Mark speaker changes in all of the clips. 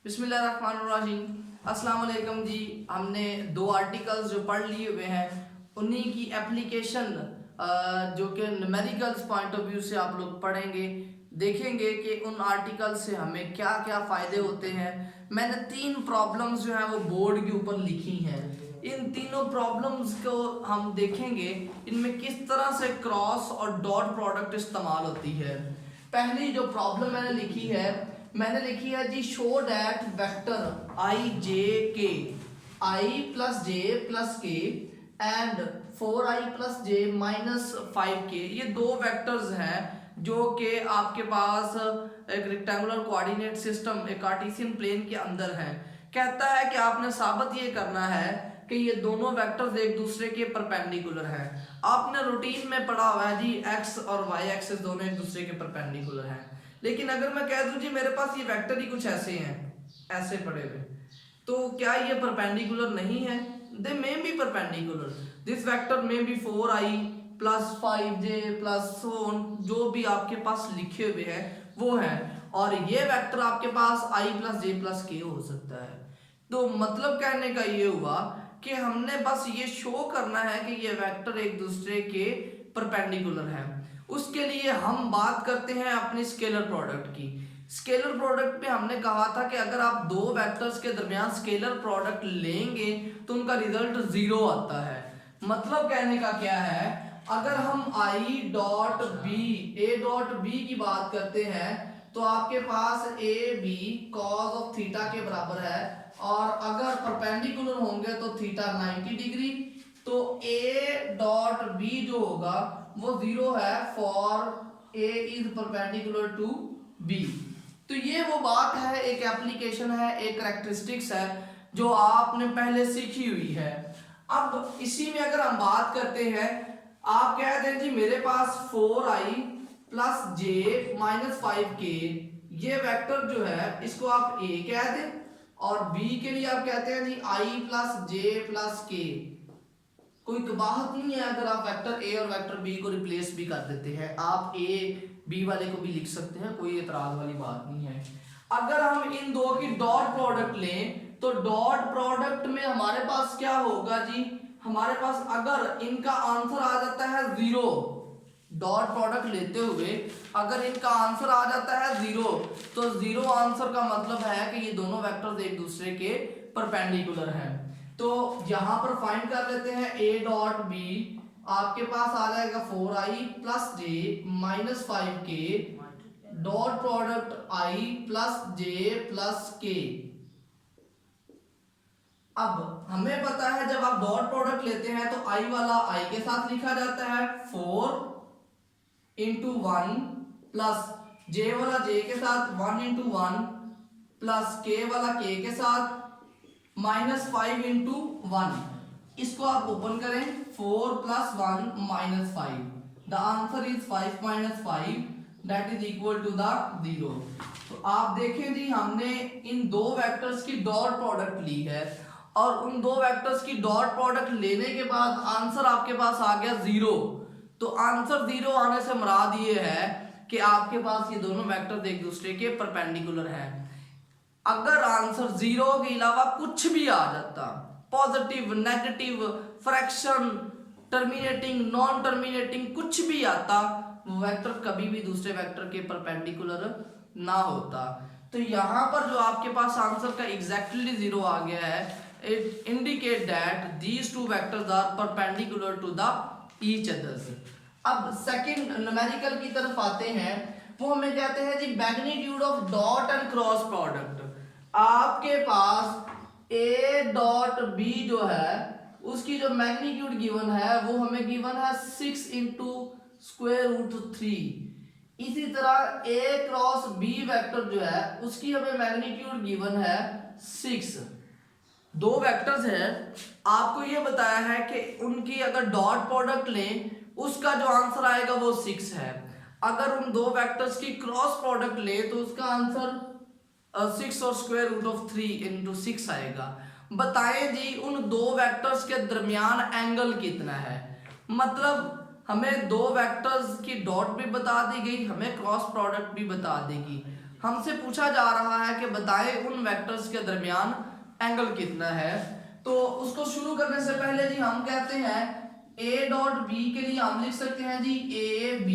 Speaker 1: बिस्मिल्लाहिर्रहमानिर्रहीम। अस्सलाम वालेकुम जी। हमने दो आर्टिकल्स जो पढ़ लिए हुए हैं उन्हीं की एप्लीकेशन जो कि न्यूमेरिकल्स पॉइंट ऑफ व्यू से आप लोग पढ़ेंगे, देखेंगे कि उन आर्टिकल से हमें क्या क्या फ़ायदे होते हैं। मैंने 3 प्रॉब्लम्स जो हैं वो बोर्ड के ऊपर लिखी हैं। इन तीनों प्रॉब्लम्स को हम देखेंगे इनमें किस तरह से क्रॉस और डॉट प्रोडक्ट इस्तेमाल होती है। पहली जो प्रॉब्लम मैंने लिखी है जी, शो डैट वेक्टर आई जे के आई प्लस जे प्लस के and 4i plus J minus 5k, ये दो वेक्टर्स हैं जो कि आपके पास एक रेक्टेंगुलर कोऑर्डिनेट सिस्टम एक कार्टेशियन प्लेन के अंदर है। कहता है कि आपने साबित ये करना है कि ये दोनों वेक्टर्स एक दूसरे के परपेंडिकुलर हैं। आपने रूटीन में पढ़ा हुआ है जी, एक्स और वाई एक्सिस दोनों एक दूसरे के परपेंडिकुलर हैं। लेकिन अगर मैं कह दूं जी मेरे पास ये वेक्टर ही कुछ ऐसे हैं, ऐसे पड़े हुए, तो क्या ये परपेंडिकुलर नहीं है? They may be perpendicular. This vector may be 4i plus 5j plus so on, जो भी आपके पास लिखे हुए हैं वो है, और ये वेक्टर आपके पास i प्लस जे प्लस के हो सकता है। तो मतलब कहने का ये हुआ कि हमने बस ये शो करना है कि ये वेक्टर एक दूसरे के परपेंडिकुलर हैं। उसके लिए हम बात करते हैं अपनी स्केलर प्रोडक्ट की। स्केलर प्रोडक्ट पे हमने कहा था कि अगर आप दो वेक्टर्स के दरमियान स्केलर प्रोडक्ट लेंगे तो उनका रिजल्ट 0 आता है। मतलब कहने का क्या है, अगर हम आई dot B A dot B की बात करते हैं तो आपके पास A B cos of theta के बराबर है, और अगर परपेंडिकुलर होंगे तो थीटा 90 डिग्री। तो ए डॉट बी जो होगा वो 0 है for A is perpendicular to B. तो ये वो बात है, एक एप्लीकेशन है, एक कैरेक्टरिस्टिक्स है जो आपने पहले सीखी हुई है। अब इसी में अगर हम बात करते हैं, आप कह दें जी मेरे पास 4i प्लस जे माइनस 5k, ये वेक्टर जो है इसको आप a कह दें, और b के लिए आप कहते हैं जी i plus J plus k। कोई कबाहत नहीं है अगर आप वेक्टर a और वेक्टर b को रिप्लेस भी कर देते हैं, आप a b वाले को भी लिख सकते हैं, कोई एतराज वाली बात नहीं है। अगर हम इन दो की डॉट प्रोडक्ट लें तो डॉट प्रोडक्ट में हमारे पास क्या होगा जी, हमारे पास अगर इनका आंसर आ जाता है 0, डॉट प्रोडक्ट लेते हुए अगर इनका आंसर आ जाता है 0, तो 0 आंसर का मतलब है कि ये दोनों वेक्टर्स एक दूसरे के परपेंडिकुलर हैं। तो यहां पर फाइंड कर लेते हैं a डॉट बी, आपके पास आ जाएगा 4i plus J minus 5k dot product i plus J plus k। अब हमें पता है जब आप डॉट प्रोडक्ट लेते हैं तो i वाला i के साथ लिखा जाता है 4 इंटू 1 प्लस j वाला j के साथ 1 इंटू 1 प्लस k वाला k के साथ माइनस 5 इंटू 1। इसको आप ओपन करें, 4 plus 1 minus 5, the answer is 5 minus 5 that is equal to the 0। तो आप देखें जी हमने इन दो वेक्टर्स की डॉट प्रोडक्ट ली है, और उन दो वेक्टर्स की डॉट प्रोडक्ट लेने के बाद आंसर आपके पास आ गया 0। तो आंसर 0 आने से मुराद ये है कि आपके पास ये दोनों वेक्टर्स एक दूसरे के परपेंडिकुलर हैं। अगर आंसर 0 के अलावा कुछ भी आ जाता, positive negative fraction terminating non terminating कुछ भी आता, वो वेक्टर कभी भी दूसरे वेक्टर के परपेंडिकुलर ना होता। तो यहाँ पर जो आपके पास आंसर का एग्जैक्टली 0 आ गया है, it indicate that these two vectors are perpendicular to the each others. अब सेकंड न्यूमेरिकल की तरफ आते हैं, वो हमें कहते हैं जी magnitude of dot and cross product. आपके पास a डॉट b जो है उसकी जो मैग्नीट्यूड गिवन है वो हमें गिवन है 6 इंटू स्क्वायर रूट 3। इसी तरह a क्रॉस b वेक्टर जो है उसकी हमें मैग्नीट्यूड गिवन है 6। दो वेक्टर्स हैं, आपको ये बताया है कि उनकी अगर डॉट प्रोडक्ट लें उसका जो आंसर आएगा वो 6 है। अगर उन दो वेक्टर्स की क्रॉस प्रोडक्ट लें तो उसका आंसर 6 और स्क्वायर रूट ऑफ 3 इंटू 6 आएगा। बताएं जी उन दो वेक्टर्स के दरमियान एंगल कितना है। मतलब हमें दो वेक्टर्स की डॉट भी बता दी गई, हमें क्रॉस प्रोडक्ट भी बता देगी। हमसे पूछा जा रहा है कि बताएं उन वेक्टर्स के दरमियान एंगल कितना है। तो उसको शुरू करने से पहले जी हम कहते हैं a डॉट b के लिए हम लिख सकते हैं जी a b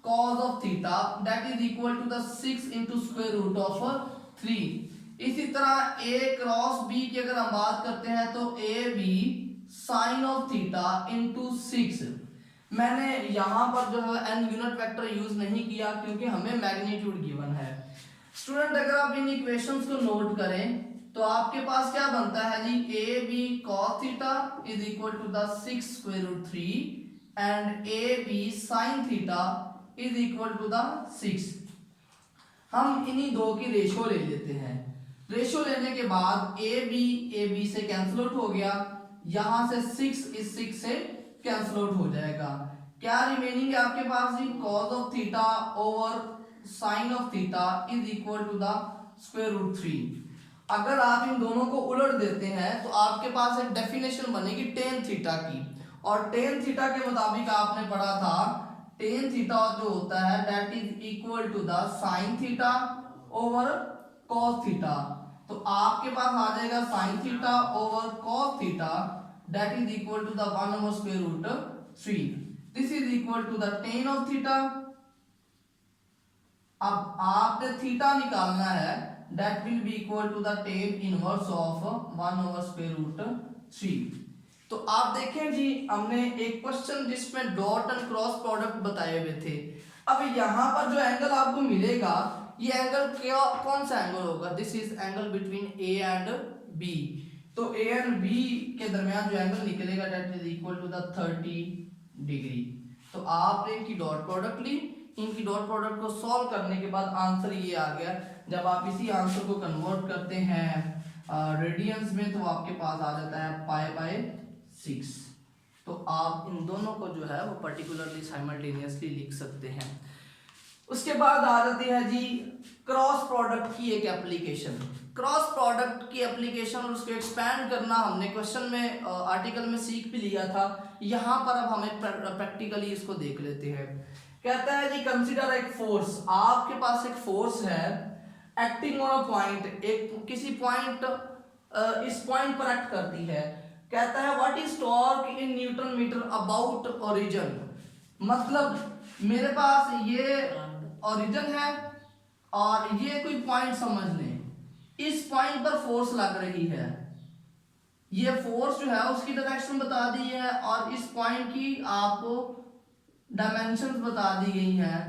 Speaker 1: cos of theta that is equal to the 6 into square root of 3। इसी तरह a क्रॉस b की अगर हम बात करते हैं तो a b sine of theta into 6। मैंने यहाँ पर जो है n यूनिट वेक्टर यूज नहीं किया क्योंकि हमें मैग्नीट्यूड गिवन है। स्टूडेंट अगर आप इन इक्वेशंस को नोट करें तो आपके पास क्या बनता है जी A B cos theta is equal to the 6 square root 3 and A B sine theta is equal to the 6। हम इन्हीं दो की रेशो ले लेते हैं। रेशो लेने के बाद ए बी से कैंसिल आउट हो गया, यहां से 6 इस 6 से कैंसिल आउट हो जाएगा। क्या रिमेनिंग है आपके पास जी cos of theta over sine of theta is equal to the square root 3। अगर आप इन दोनों को उलट देते हैं तो आपके पास एक डेफिनेशन बनेगी टेन थीटा की, और टेन थीटा के मुताबिक आपने पढ़ा था टेन थीटा जो होता है that is equal to the sine theta over cos theta. तो आपके पास आ जाएगा sine theta over cos theta that is equal to the 1 over square root 3। This is equal to the tan of theta. अब आपने theta निकालना है that will be equal to the tan inverse of 1 over square root 3। तो आप देखें जी हमने एक question जिसमें डॉट एंड क्रॉस प्रोडक्ट बताए हुए थे। अब यहाँ पर जो एंगल आपको मिलेगा ये एंगल क्या कौन सा एंगल होगा, this is angle between A and B. तो ए एंड बी के दरमियान जो एंगल निकलेगा that is equal to the 30 degree. तो आपने इनकी डॉट प्रोडक्ट ली, इनकी डॉट प्रोडक्ट को सॉल्व करने के बाद आंसर ये आ गया। जब आप इसी आंसर को कन्वर्ट करते हैं रेडियंस में तो आपके पास आ जाता है π/6। तो आप इन दोनों को जो है वो पर्टिकुलरली साइमल्टेनियसली लिख सकते हैं। उसके बाद आ जाती है जी क्रॉस प्रोडक्ट की एक एप्लीकेशन। क्रॉस प्रोडक्ट की एप्लीकेशन और उसको एक्सपैंड करना हमने क्वेश्चन में आर्टिकल में सीख भी लिया था। यहाँ पर अब हमें प्रैक्टिकली इसको देख लेते हैं। कहता है जी कंसीडर एक फोर्स, आपके पास एक फोर्स है एक्टिंग ऑन अ पॉइंट, एक किसी पॉइंट इस पॉइंट पर एक्ट करती है। कहता है what is torque in newton metre about origin. मतलब मेरे पास ये ओरिजिन है और ये कोई पॉइंट समझ लें, इस पॉइंट पर फोर्स लग रही है, ये फोर्स जो है उसकी डायरेक्शन बता दी है और इस पॉइंट की आपको डायमेंशंस बता दी गई हैं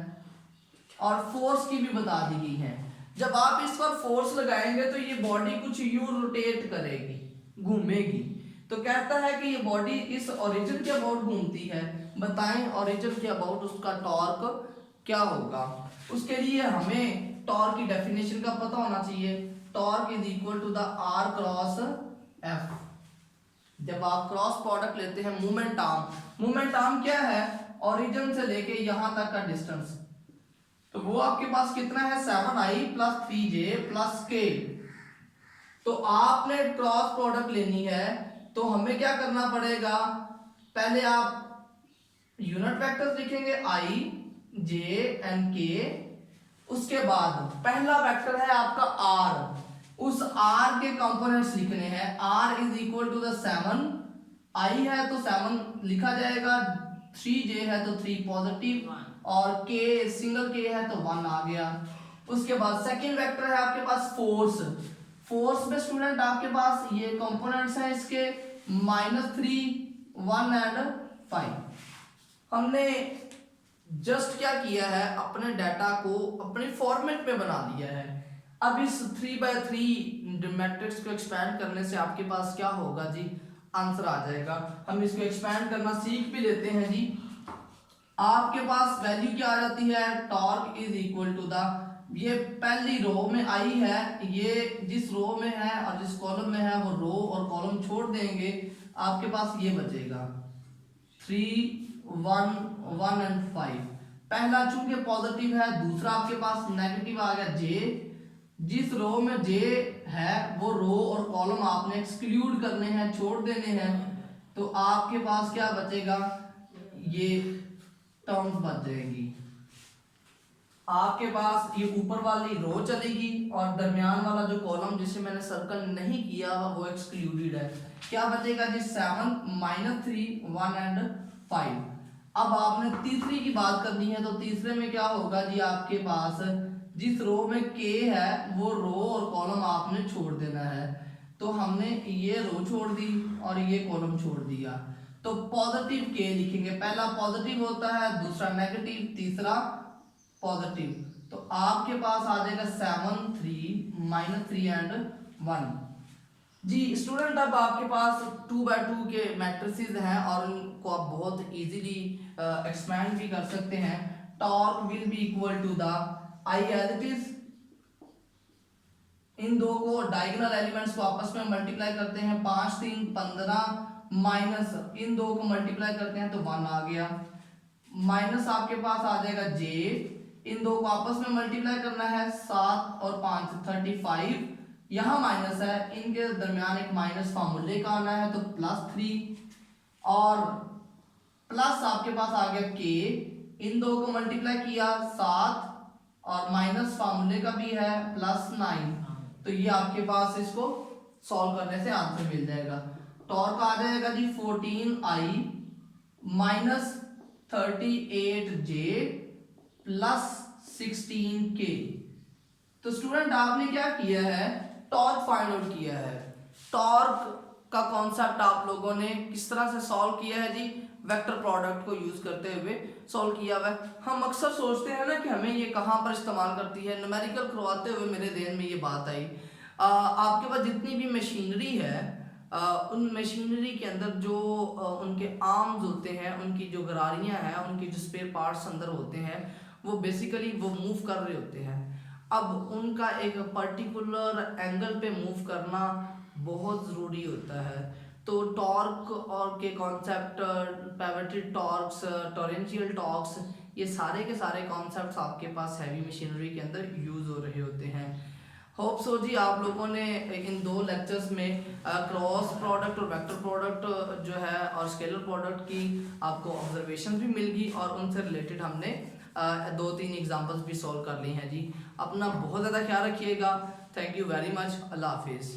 Speaker 1: और फोर्स की भी बता दी गई है। जब आप इस पर फोर्स लगाएंगे तो ये बॉडी कुछ यूं रोटेट करेगी, घूमेगी। तो कहता है कि ये बॉडी इस ओरिजिन के अबाउट घूमती है, बताएं ओरिजिन के अबाउट उसका टॉर्क क्या होगा। उसके लिए हमें टॉर्क की डेफिनेशन का पता होना चाहिए। Torque is equal to the R cross F. जब आप क्रॉस प्रोडक्ट लेते हैं मूवमेंट आर्म, मूवमेंट आर्म क्या है, ओरिजिन से लेके यहां तक का डिस्टेंस, तो वो आपके पास कितना है 7i plus 3j plus k। तो आपने क्रॉस प्रोडक्ट लेनी है तो हमें क्या करना पड़ेगा, पहले आप यूनिट वेक्टर्स लिखेंगे i j एंड k। उसके बाद पहला वेक्टर है आपका r, उस r के कंपोनेंट्स लिखने हैं। r is equal to the 7, i है तो 7 लिखा जाएगा, 3j है तो 3 पॉजिटिव और k सिंगल k है तो 1 आ गया। उसके बाद सेकंड वेक्टर है आपके पास फोर्स। फोर्स में स्टूडेंट आपके पास ये कंपोनेंट्स हैं इसके -3, 1 एंड 5। हमने जस्ट क्या किया है, अपने डाटा को अपने फॉर्मेट में बना दिया है। अब इस 3/3 मैट्रिक्स को एक्सपैंड करने से आपके पास क्या होगा जी, आंसर आ जाएगा। हम इसको एक्सपैंड करना सीख भी लेते हैं जी। आपके पास वैल्यू क्या आ जाती है, torque is equal to the, ये पहली रो में आई है, ये जिस रो में है और जिस कॉलम में है वो रो और कॉलम छोड़ देंगे, आपके पास ये बचेगा 3, 1, 1 एंड 5। पहला चूंकि पॉजिटिव है, दूसरा आपके पास नेगेटिव आ गया j। जिस रो में j है वो रो और कॉलम आपने एक्सक्लूड करने हैं, छोड़ देने हैं। तो आपके पास क्या बचेगा, ये टर्म्स बच जाएंगी। आपके पास ये ऊपर वाली रो चलेगी और दरमियान वाला जो कॉलम जिसे मैंने सर्कल नहीं किया वो एक्सक्लूडेड है। क्या बचेगा जी 7 -3 1 एंड 5। अब आपने तीसरी की बात करनी है, तो तीसरे में क्या होगा जी, आपके पास जिस रो में के है वो रो और कॉलम आपने छोड़ देना है। तो हमने ये रो छोड़ दी और ये कॉलम छोड़ दिया, तो पॉजिटिव के लिखेंगे। पहला पॉजिटिव होता है, दूसरा नेगेटिव, तीसरा पॉजिटिव। तो आपके पास आ जाएगा 7 3 -3 एंड 1 जी। स्टूडेंट अब आपके पास 2x2 के मैट्रिसेस हैं और उनको आप बहुत इजीली एक्सपैंड भी कर सकते हैं। Torque will be equal to the I as it is, इन दो को डायगोनल एलिमेंट्स को आपस में मल्टीप्लाई करते हैं, 5 3 15 माइनस इन दो को मल्टीप्लाई करते हैं तो 1 आ गया, माइनस आपके पास आ जाएगा j, इन दो को आपस में मल्टीप्लाई करना है 7 और 5 35, यहां माइनस है, इनके दरमियान एक माइनस फार्मूले का आना है तो +3 और प्लस आपके पास आ गया k, इन दो को मल्टीप्लाई किया 7 और माइनस फार्मूले का भी है +9, तो ये आपके पास इसको सॉल्व करने से आंसर मिल जाएगा। टॉर्क आ जाएगा जी 14i minus 38j plus 16k। तो स्टूडेंट आपने क्या किया है, टॉर्क फाइंड आउट किया है। टॉर्क का कॉन्सेप्ट आप लोगों ने किस तरह से सॉल्व किया है जी, वेक्टर प्रोडक्ट को यूज करते हुए सॉल्व किया हुआ है। हम अक्सर सोचते हैं ना कि हमें ये कहाँ पर इस्तेमाल करती है, न्यूमेरिकल करवाते हुए मेरे ध्यान में ये बात आई। आपके पास जितनी भी मशीनरी है, उन मशीनरी के अंदर जो उनके आर्म्स होते हैं, उनकी जो गरारियां हैं, उनके जो स्पेयर पार्ट्स अंदर होते हैं, वो बेसिकली वो मूव कर रहे होते हैं। अब उनका एक पर्टिकुलर एंगल पे मूव करना बहुत ज़रूरी होता है। तो टॉर्क और के कॉन्सेप्ट, पेवेटेड टॉर्क्स, टॉरेंशियल टॉर्क्स, ये सारे के सारे कॉन्सेप्ट्स आपके पास हैवी मशीनरी के अंदर यूज़ हो रहे होते हैं। होप सो जी आप लोगों ने इन दो लेक्चर्स में क्रॉस प्रोडक्ट और वेक्टर प्रोडक्ट जो है और स्केलर प्रोडक्ट की आपको ऑब्जर्वेशन भी मिल गई और उनसे रिलेटेड हमने 2-3 एग्जांपल्स भी सॉल्व कर ली हैं जी। अपना बहुत ज़्यादा ख्याल रखिएगा। Thank you very much. अल्लाह हाफिज़।